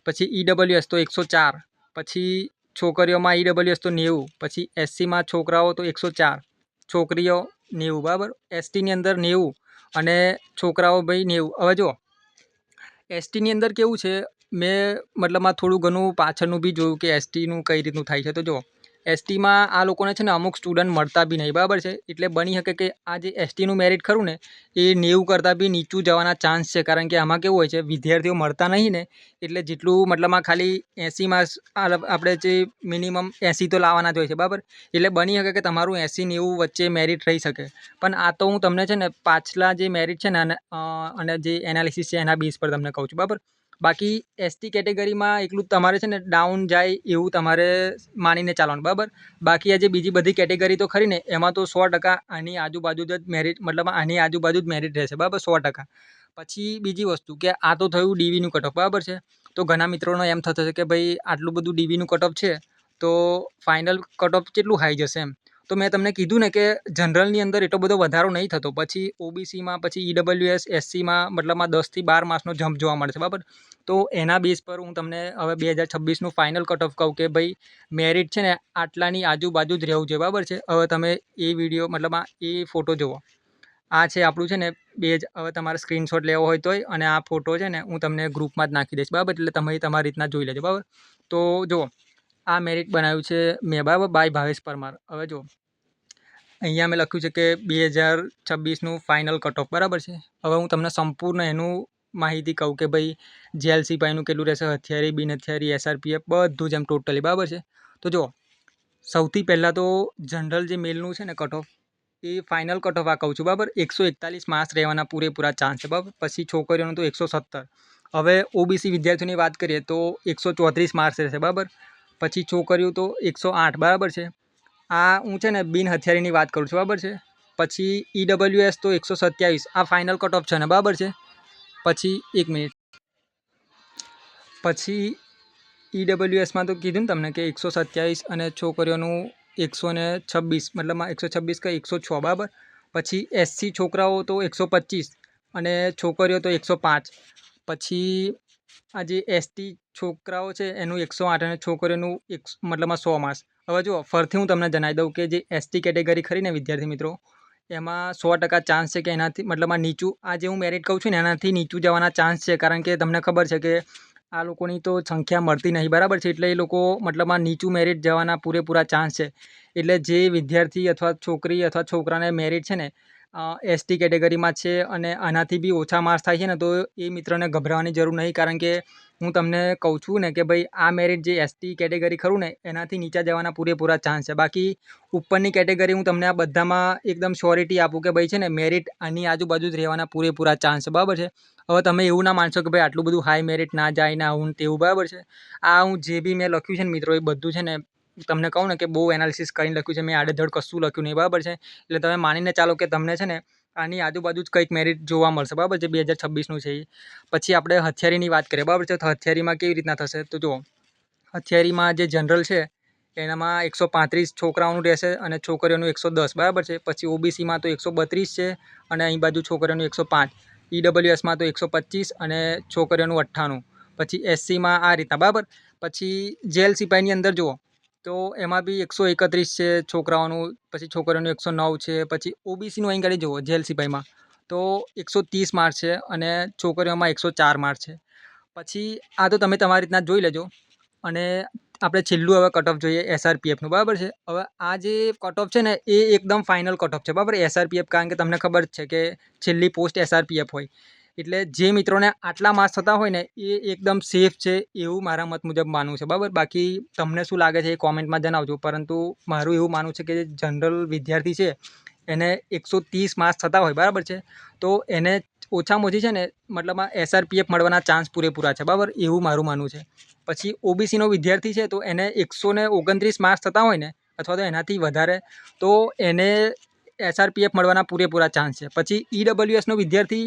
પછી ઈડબ્લ્યુએસ તો 104, પછી છોકરીઓમાં ઈડબ્લ્યુએસ તો 90, પછી એસસીમાં છોકરાઓ તો 104, છોકરીઓ 90 બરાબર. એસટીની અંદર 90 અને છોકરાઓ ભાઈ 90. હવે જુઓ એસટીની અંદર કેવું છે, મેં મતલબમાં થોડું ઘણું પાછળનું બી જોયું કે એસટીનું કઈ રીતનું થાય છે. તો જુઓ એસટીમાં આ લોકોને છે ને અમુક સ્ટુડન્ટ મળતા બી નહીં બરાબર છે. એટલે બની શકે કે આ જે એસટીનું મેરિટ ખરું ને એ 90 કરતાં બી નીચું જવાના ચાન્સ છે, કારણ કે આમાં કેવું હોય છે વિદ્યાર્થીઓ મળતા નહીં ને, એટલે જેટલું મતલબમાં ખાલી 80 માર્ક્સ આપણે જે મિનિમમ 80 તો લાવવાના જ હોય છે બરાબર. એટલે બની શકે કે તમારું 80-90 વચ્ચે મેરિટ રહી શકે. પણ આ તો હું તમને છે ને પાછલા જે મેરિટ છે ને અને જે એનાલિસિસ છે એના બેઝ પર તમને કહું છું બરાબર. બાકી એસટી કેટેગરીમાં એકલું તમારે છે ને ડાઉન જાય એવું તમારે માનીને ચાલવાનું બરાબર. બાકી આ જે બીજી બધી કેટેગરી તો ખરી ને એમાં તો 100% આની આજુબાજુ જ મેરિટ, મતલબ આની આજુબાજુ જ મેરિટ રહેશે બરાબર 100%. પછી બીજી વસ્તુ કે આ તો થયું ડીવીનું કટ ઓફ બરાબર છે. તો ઘણા મિત્રોનો એમ થશે કે ભાઈ આટલું બધું ડીવીનું કટ ઓફ છે તો ફાઇનલ કટ ઓફ કેટલું હાઈ જશે એમ. તો મેં તમને કીધું ને કે જનરલની અંદર એટલો બધો વધારો નહીં થતો. પછી ઓબીસીમાં, પછી ઈડબ્લ્યુએસ, એસસીમાં મતલબમાં 10 થી 12 માર્ક્સનો જમ્પ જોવા મળશે બરાબર. તો એના બેઝ પર હું તમને હવે 2026નું ફાઇનલ કટ ઓફ કહું કે ભાઈ મેરિટ છે ને આટલાની આજુબાજુ જ રહેવું જોઈએ બરાબર છે. હવે તમે એ વિડીયો મતલબમાં એ ફોટો જુઓ, આ છે આપણું છે ને હવે તમારે સ્ક્રીનશોટ લેવો હોય તોય, અને આ ફોટો છે ને હું તમને ગ્રુપમાં જ નાખી દઈશ બરાબર. એટલે તમે તમારી રીતના જોઈ લેજો બરાબર. તો જુઓ આ મેરિટ બનાવ્યું છે મેં બરાબર, બાય ભાવેશ પરમાર. હવે જુઓ અહીંયા મેં લખ્યું છે કે 2026નું ફાઇનલ કટ ઓફ બરાબર છે. હવે હું તમને સંપૂર્ણ એનું માહિતી કહું કે ભાઈ જેલ સિપાહીનું કેટલું રહેશે, હથિયારી બિન હથિયારી SRPF બધું જ એમ ટોટલી બરાબર છે. તો જો સૌથી પહેલાં તો જનરલ જે મેલનું છે ને કટ ઓફ એ ફાઇનલ કટ ઓફ આ કહું છું બરાબર, 141 માર્ક્સ રહેવાના પૂરેપૂરા ચાન્સ છે બરાબર. પછી છોકરીઓનું તો 117. હવે OBC વિદ્યાર્થીઓની વાત કરીએ તો 134 માર્ક્સ રહેશે બરાબર. પછી છોકરીઓ તો 108 બરાબર છે. આ હું છે ને બિન હથિયારીની વાત કરું છું બરાબર છે. પછી EWS તો 127 આ ફાઇનલ કટ ઓફ છે ને બરાબર છે. પછી 1 મિનિટ, પછી EWSમાં તો કીધું ને તમને કે 127 અને છોકરીઓનું 126 મતલબમાં 126 કે 106 બરાબર. પછી SC છોકરાઓ તો 125 અને છોકરીઓ તો 105. પછી આ જે ST છોકરાઓ છે એનું 108 અને છોકરીઓનું મતલબમાં 100 માર્ક્સ. હવે જો ફરીથી હું તમને જણાવી દઉં કે જે ST કેટેગરી ખરી ને વિદ્યાર્થી મિત્રો, એમાં 100% ચાન્સ છે કે એનાથી મતલબમાં નીચું આ જે હું મેરિટ કહું છું ને એનાથી નીચું જવાના ચાન્સ છે. કારણ કે તમને ખબર છે કે આ લોકોની તો સંખ્યા મળતી નહીં બરાબર છે. એટલે એ લોકો મતલબમાં નીચું મેરિટ જવાના પૂરેપૂરા ચાન્સ છે. એટલે જે વિદ્યાર્થી અથવા છોકરી અથવા છોકરાને મેરિટ છે ને ST કેટેગરીમાં છે અને આનાથી બી ઓછા માર્ક્સ થાય છે ને, તો એ મિત્રને ગભરાવાની જરૂર નહીં. કારણ કે હું તમને કહું છું ને કે ભાઈ આ મેરિટ જે ST કેટેગરી ખરું ને એનાથી નીચા જવાના પૂરેપૂરા ચાન્સ છે. બાકી ઉપરની કેટેગરી હું તમને આ બધામાં એકદમ શ્યોરિટી આપું કે ભાઈ છે ને મેરિટ આની આજુબાજુ જ રહેવાના પૂરેપૂરા ચાન્સ છે બરાબર છે. હવે તમે એવું ના માનશો કે ભાઈ આટલું બધું હાઈ મેરિટ ના જાય ને આવું તેવું બરાબર છે. આ હું જે બી મેં લખ્યું છે ને મિત્રો એ બધું છે ને તમને કહું ને કે બહુ એનાલિસિસ કરીને લખ્યું છે. મેં આડેધડ કશું લખ્યું નહીં બરાબર છે. એટલે તમે માનીને ચાલો કે તમને છે ને આની આજુબાજુ જ કંઈક મેરિટ જોવા મળશે બરાબર છે. 2026નું છે એ. પછી આપણે હથિયારીની વાત કરીએ બરાબર છે. તો હથિયારીમાં કેવી રીતના થશે તો જુઓ, હથિયારીમાં જે જનરલ છે એનામાં 135 છોકરાઓનું રહેશે અને છોકરીઓનું 110 બરાબર છે. પછી OBCમાં તો 132 છે અને અહીં બાજુ છોકરીઓનું 105. EWSમાં તો 125 અને છોકરીઓનું 98. પછી SCમાં આ રીતના બરાબર. પછી જેલ સિપાહીની અંદર જુઓ તો એમાં બી 131 છે છોકરાઓનું, પછી છોકરીઓનું 109 છે. પછી OBCનું અહીં આગળ જુઓ જેલ સિપાહીમાં તો 130 માર્ક્સ છે અને છોકરીઓમાં 104 માર્ક્સ છે. પછી આ તો તમે તમારી રીતના જોઈ લેજો. અને આપણે છેલ્લું હવે કટ ઓફ જોઈએ SRPFનું બરાબર છે. હવે આ જે કટ ઓફ છે ને એ એકદમ ફાઇનલ કટ ઓફ છે બરાબર SRPF. કારણ કે તમને ખબર જ છે કે છેલ્લી પોસ્ટ SRPF હોય. એટલે જે મિત્રોને આટલા માર્ક્સ થતા હોય ને એ એકદમ સેફ છે એવું મારા મત મુજબ માનવું છે બરાબર. બાકી તમને શું લાગે છે એ કોમેન્ટમાં જણાવજો. પરંતુ મારું એવું માનવું છે કે જે જનરલ વિદ્યાર્થી છે એને 130 માર્ક્સ થતા હોય બરાબર છે, તો એને ઓછામાં ઓછી છે ને મતલબમાં SRPF મળવાના ચાન્સ પૂરેપૂરા છે બરાબર, એવું મારું માનવું છે. પછી OBCનો વિદ્યાર્થી છે તો એને 129 માર્ક્સ થતા હોય ને અથવા તો એનાથી વધારે, તો એને SRPF મળવાના પૂરેપૂરા ચાન્સ છે. પછી EWSનો વિદ્યાર્થી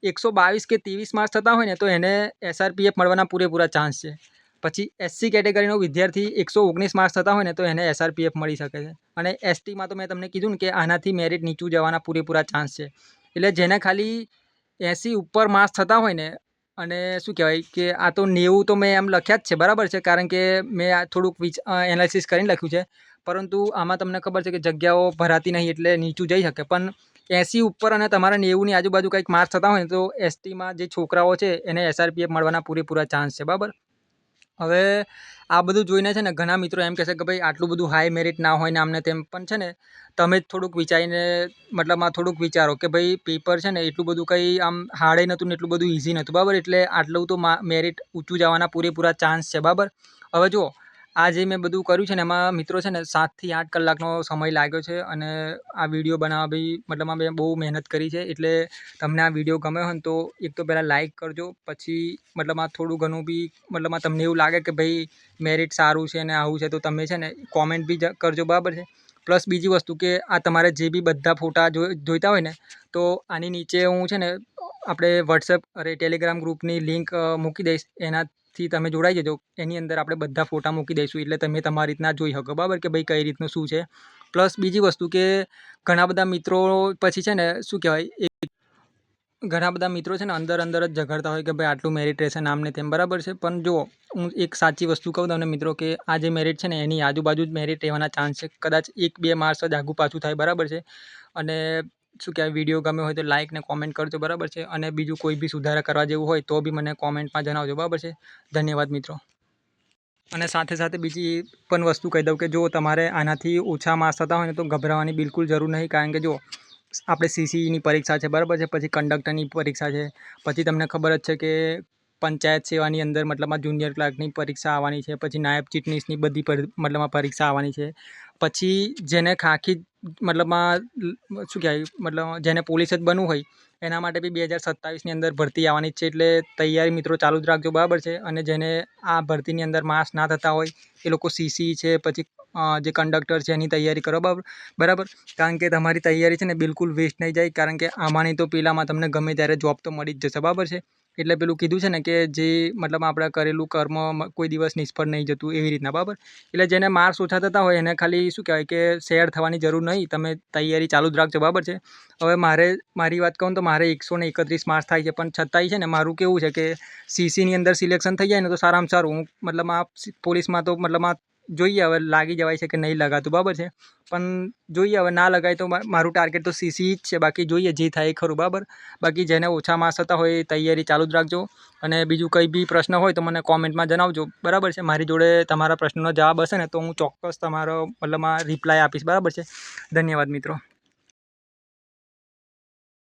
122 કે 23 માર્ક્સ થતા હોય ને તો એને SRPF મળવાના પૂરેપૂરા ચાન્સ છે. પછી SC કેટેગરીનો વિદ્યાર્થી 119 માર્ક્સ થતા હોય ને તો એને SRPF મળી શકે છે. અને STમાં તો મેં તમને કીધું ને કે આનાથી મેરિટ નીચું જવાના પૂરેપૂરા ચાન્સ છે. એટલે જેને ખાલી 80 ઉપર માર્ક્સ થતા હોય ને, અને શું કહેવાય કે આ તો 90 તો મેં એમ લખ્યા જ છે બરાબર છે. કારણ કે મેં આ થોડુંક એનાલિસિસ કરીને લખ્યું છે. પરંતુ આમાં તમને ખબર છે કે જગ્યાઓ ભરાતી નહીં એટલે નીચું જઈ શકે. પણ 80 ઉપર અને તમારા 90ની આજુબાજુ કંઈક માર્ક્સ થતા હોય ને તો STમાં જે છોકરાઓ છે એને SRPF મળવાના પૂરેપૂરા ચાન્સ છે બરાબર. હવે આ બધું જોઈને છે ને ઘણા મિત્રો એમ કહેશે કે ભાઈ આટલું બધું હાઈ મેરિટ ના હોય ને આમને તેમ. પણ છે ને તમે જ થોડુંક વિચારીને મતલબમાં થોડુંક વિચારો કે ભાઈ પેપર છે ને એટલું બધું કંઈ આમ હાર્ડે નહોતું ને એટલું બધું ઇઝી નહોતું બરાબર. એટલે આટલું તો મેરિટ ઊંચું જવાના પૂરેપૂરા ચાન્સ છે બરાબર. હવે જુઓ આ જે મેં બધું કર્યું છે ને એમાં મિત્રો છે ને 7 થી 8 કલાકનો સમય લાગ્યો છે. અને આ વિડીયો બનાવવા બી મતલબમાં મેં બહુ મહેનત કરી છે. એટલે તમને આ વિડીયો ગમ્યો હોય ને તો એક તો પહેલાં લાઇક કરજો. પછી મતલબમાં થોડું ઘણું બી મતલબમાં તમને એવું લાગે કે ભાઈ મેરિટ સારું છે ને આવું છે તો તમે છે ને કોમેન્ટ બી કરજો બરાબર છે. પ્લસ બીજી વસ્તુ કે આ તમારે જે બી બધા ફોટા જોઈતા હોય ને તો આની નીચે હું છે ને આપણે WhatsApp ટેલિગ્રામ ગ્રુપની લિંક મૂકી દઈશ. એનાથી તમે જોડાઈ જજો. એની અંદર આપણે બધા ફોટા મૂકી દઈશું એટલે તમે તમારી રીતના જોઈ શકો બરાબર કે ભાઈ કઈ રીતનું શું છે. પ્લસ બીજી વસ્તુ કે ઘણા બધા મિત્રો પછી છે ને શું કહેવાય ઘણા બધા મિત્રો છે ને અંદર જ ઝઘડતા હોય કે ભાઈ આટલું મેરિટ રહેશે ને આમ ને તેમ બરાબર છે. પણ જુઓ હું એક સાચી વસ્તુ કહું તમને મિત્રો કે આ જે મેરિટ છે ને એની આજુબાજુ જ મેરિટ રહેવાના ચાન્સ છે. કદાચ 1-2 માર્ક્સ જ આઘું પાછું થાય બરાબર છે. અને શું કહેવાય વિડીયો ગમ્યો હોય તો લાઇક ને કોમેન્ટ કરજો બરાબર છે. અને બીજું કોઈ બી સુધારા કરવા જેવું હોય તો બી મને કોમેન્ટમાં જણાવજો બરાબર છે. ધન્યવાદ મિત્રો. અને સાથે સાથે બીજી પણ વસ્તુ કહી દઉં કે જો તમારે આનાથી ઓછા માર્ક્સ થતા હોય ને તો ગભરાવાની બિલકુલ જરૂર નહીં. કારણ કે જો આપણે સીસીની પરીક્ષા છે બરાબર છે, પછી કંડક્ટરની પરીક્ષા છે, પછી તમને ખબર જ છે કે પંચાયત સેવાની અંદર મતલબમાં જુનિયર ક્લાર્કની પરીક્ષા આવવાની છે, પછી નાયબ ચીટનીસની બધી મતલબમાં પરીક્ષા આવવાની છે. પછી જેને ખાખી મતલબમાં શું કહેવાય મતલબ જેને પોલીસ જ બનવું હોય એના માટે બી 2027ની અંદર ભરતી આવવાની જ છે. એટલે તૈયારી મિત્રો ચાલુ જ રાખજો બરાબર છે. અને જેને આ ભરતીની અંદર માર્ક્સ ના થતા હોય એ લોકો સીસી છે, પછી જે કંડક્ટર છે એની તૈયારી કરો બરાબર. કારણ કે તમારી તૈયારી છે ને બિલકુલ વેસ્ટ નહીં જાય, કારણ કે આમાંની તો પેલામાં તમને ગમે ત્યારે જોબ તો મળી જ જશે બરાબર છે. એટલે પેલું કીધું છે ને કે જે મતલબ આપણે કરેલું કર્મ કોઈ દિવસ નિષ્ફળ નહીં જતું એવી રીતના બરાબર. એટલે જેને માર્ક્સ ઓછા થતા હોય એને ખાલી શું કહેવાય કે શેર થવાની જરૂર નહીં, તમે તૈયારી ચાલુ જ રાખજો બરાબર છે. હવે મારી વાત કહું તો મારે 131 માર્ક્સ થાય છે, પણ છતાંય છે ને મારું કેવું છે કે સીસીની અંદર સિલેક્શન થઈ જાય ને તો સારામાં સારું. મતલબ આ પોલીસમાં તો મતલબ આ જોઈએ હવે લાગી જવાય છે કે નહીં લગાતું બરાબર છે. પણ જોઈએ હવે ના લગાય તો મારું ટાર્ગેટ તો સીસી જ છે, બાકી જોઈએ જે થાય એ ખરું બરાબર. બાકી જેને ઓછા માર્ક્સ થતા હોય એ તૈયારી ચાલુ જ રાખજો. અને બીજું કંઈ બી પ્રશ્ન હોય તો મને કોમેન્ટમાં જણાવજો બરાબર છે. મારી જોડે તમારા પ્રશ્નનો જવાબ હશે ને તો હું ચોક્કસ તમારો મતલબમાં રિપ્લાય આપીશ બરાબર છે. ધન્યવાદ મિત્રો.